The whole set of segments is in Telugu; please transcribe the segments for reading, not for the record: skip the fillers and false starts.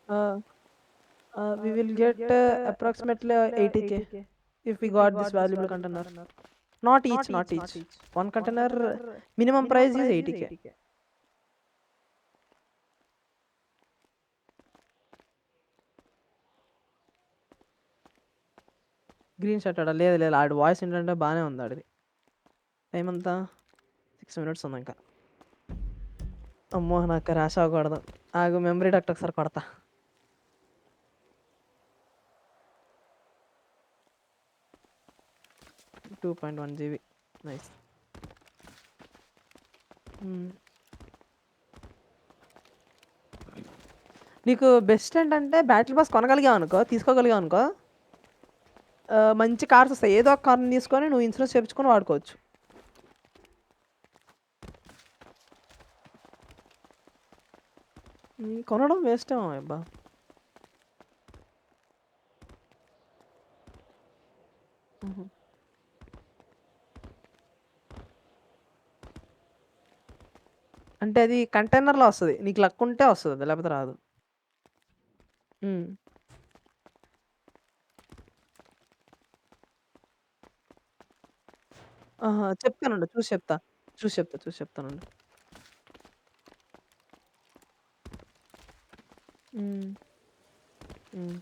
Uh, we will get approximately 80K if we got this valuable container. Not each, not each. One container minimum price is 80K. Green shirt ఆడ లేదు లేదు ఆడి వాయిస్ ఏంటంటే బాగానే ఉంది ఆడిది. టైం అంతా 6 minutes ఉంది ఇంకా. అమ్మో నాకు ర్యాష్ అవ్వకూడదు. ఆగు మెమరీ డక్ట్ ఒకసారి కొడతా. 2.1 GB. నైస్. నీకు బెస్ట్ ఏంటంటే బ్యాటరీ పాస్ కొనగలిగావు అనుకో, తీసుకోగలిగావు అనుకో, మంచి కార్స్ వస్తాయి. ఏదో ఒక కార్ని తీసుకొని నువ్వు ఇన్సూరెన్స్ చేపించుకొని వాడుకోవచ్చు. కొనడం వేస్ట్ ఏమో అబ్బా. అంటే అది కంటైనర్‌లో వస్తది. నీకు లక్ ఉంటే వస్తది. లేకపోతే రాదు. హ్మ్. ఆహా! చెప్తానుండు. చూసి చెప్తా. చూసి చెప్తానుండు. హ్మ్. హ్మ్.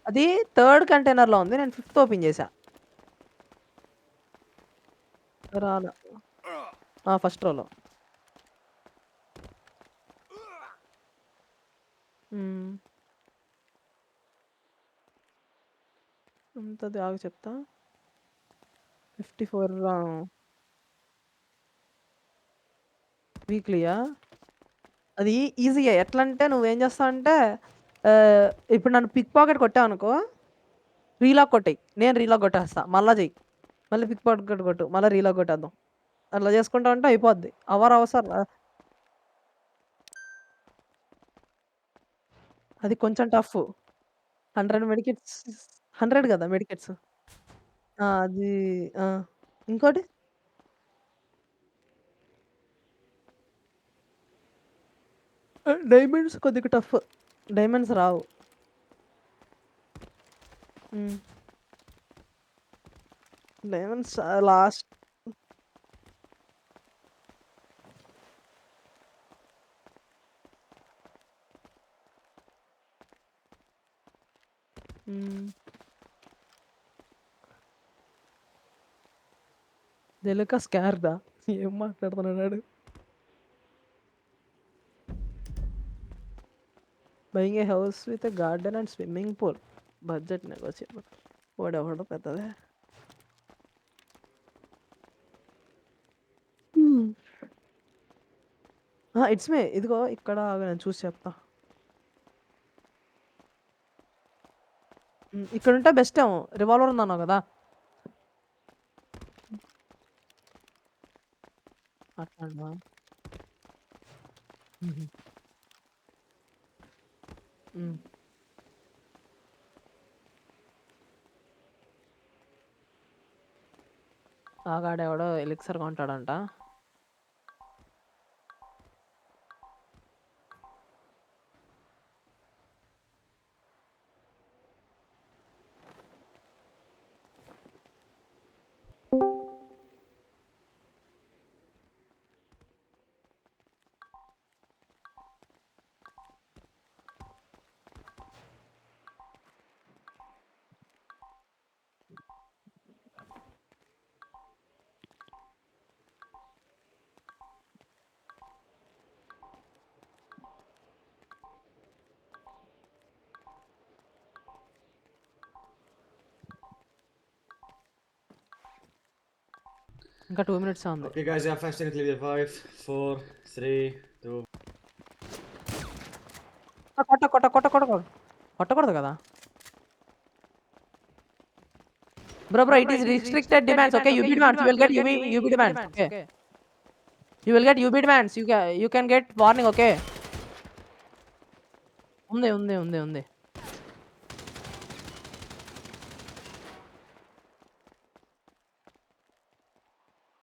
అది థర్డ్ కంటైనర్‌లో ఉంది. నేను ఫిఫ్త్ ఓపెన్ చేశా. రాలా. ఆ! ఫస్ట్ రోలో. హ్మ్. ఎంతది ఆగు చెప్తా. 54 వీక్లీయా? అది ఈజీయే. ఎట్లంటే నువ్వేం చేస్తావంటే ఇప్పుడు నన్ను పిక్ పాకెట్ కొట్టావనుకో, రీలాక్ కొట్టెయి. నేను రీలాక్ కొట్టేస్తా. మళ్ళా చెయ్యి. మళ్ళీ పిక్ పాకెట్ కొట్టు. మళ్ళా రీలాక్ కొట్టేద్దాం. అట్లా చేసుకుంటా ఉంటే అయిపోద్ది. అది కొంచెం టఫ్. 100 మెడికిట్స్ 100 కదా మెడికిట్స్. ఆ! అది ఆ! ఇంకోటి డైమండ్స్ కొద్దిగా టఫ్. డైమండ్స్ రావు. హ్మ్. డైమండ్స్ లాస్ట్ హ్మ్. జెలక స్కార్దా? ఏం మాట్లాడుతున్నాడు ఆడు? Buying A house with a garden and swimming pool. Budget negotiable. వాడెవడో పెద్దదే. హ్మ్. ఇట్స్ మే. ఇదిగో ఇక్కడ ఆగు నేను చూసి చెప్తా. ఇక్కడుంటే బెస్ట్ ఏమో. రివాల్వర్ ఉందన్నావు కదా! అట్లాంటివా? హుహు. హ్మ్. ఆగాడెవడో ఎలిక్సర్ కొంటాడంట. ఇంకా 2 మినిట్సే ఉంది. Okay, guys, yeah, fast and clear. 5, 4, 3, 2. కొట్టకూడదు కదా! Bro it is restricted demands. Okay. UB demands. You will get UB demands. Okay. You will get UB demands. You can get warning. Okay. ఉంది.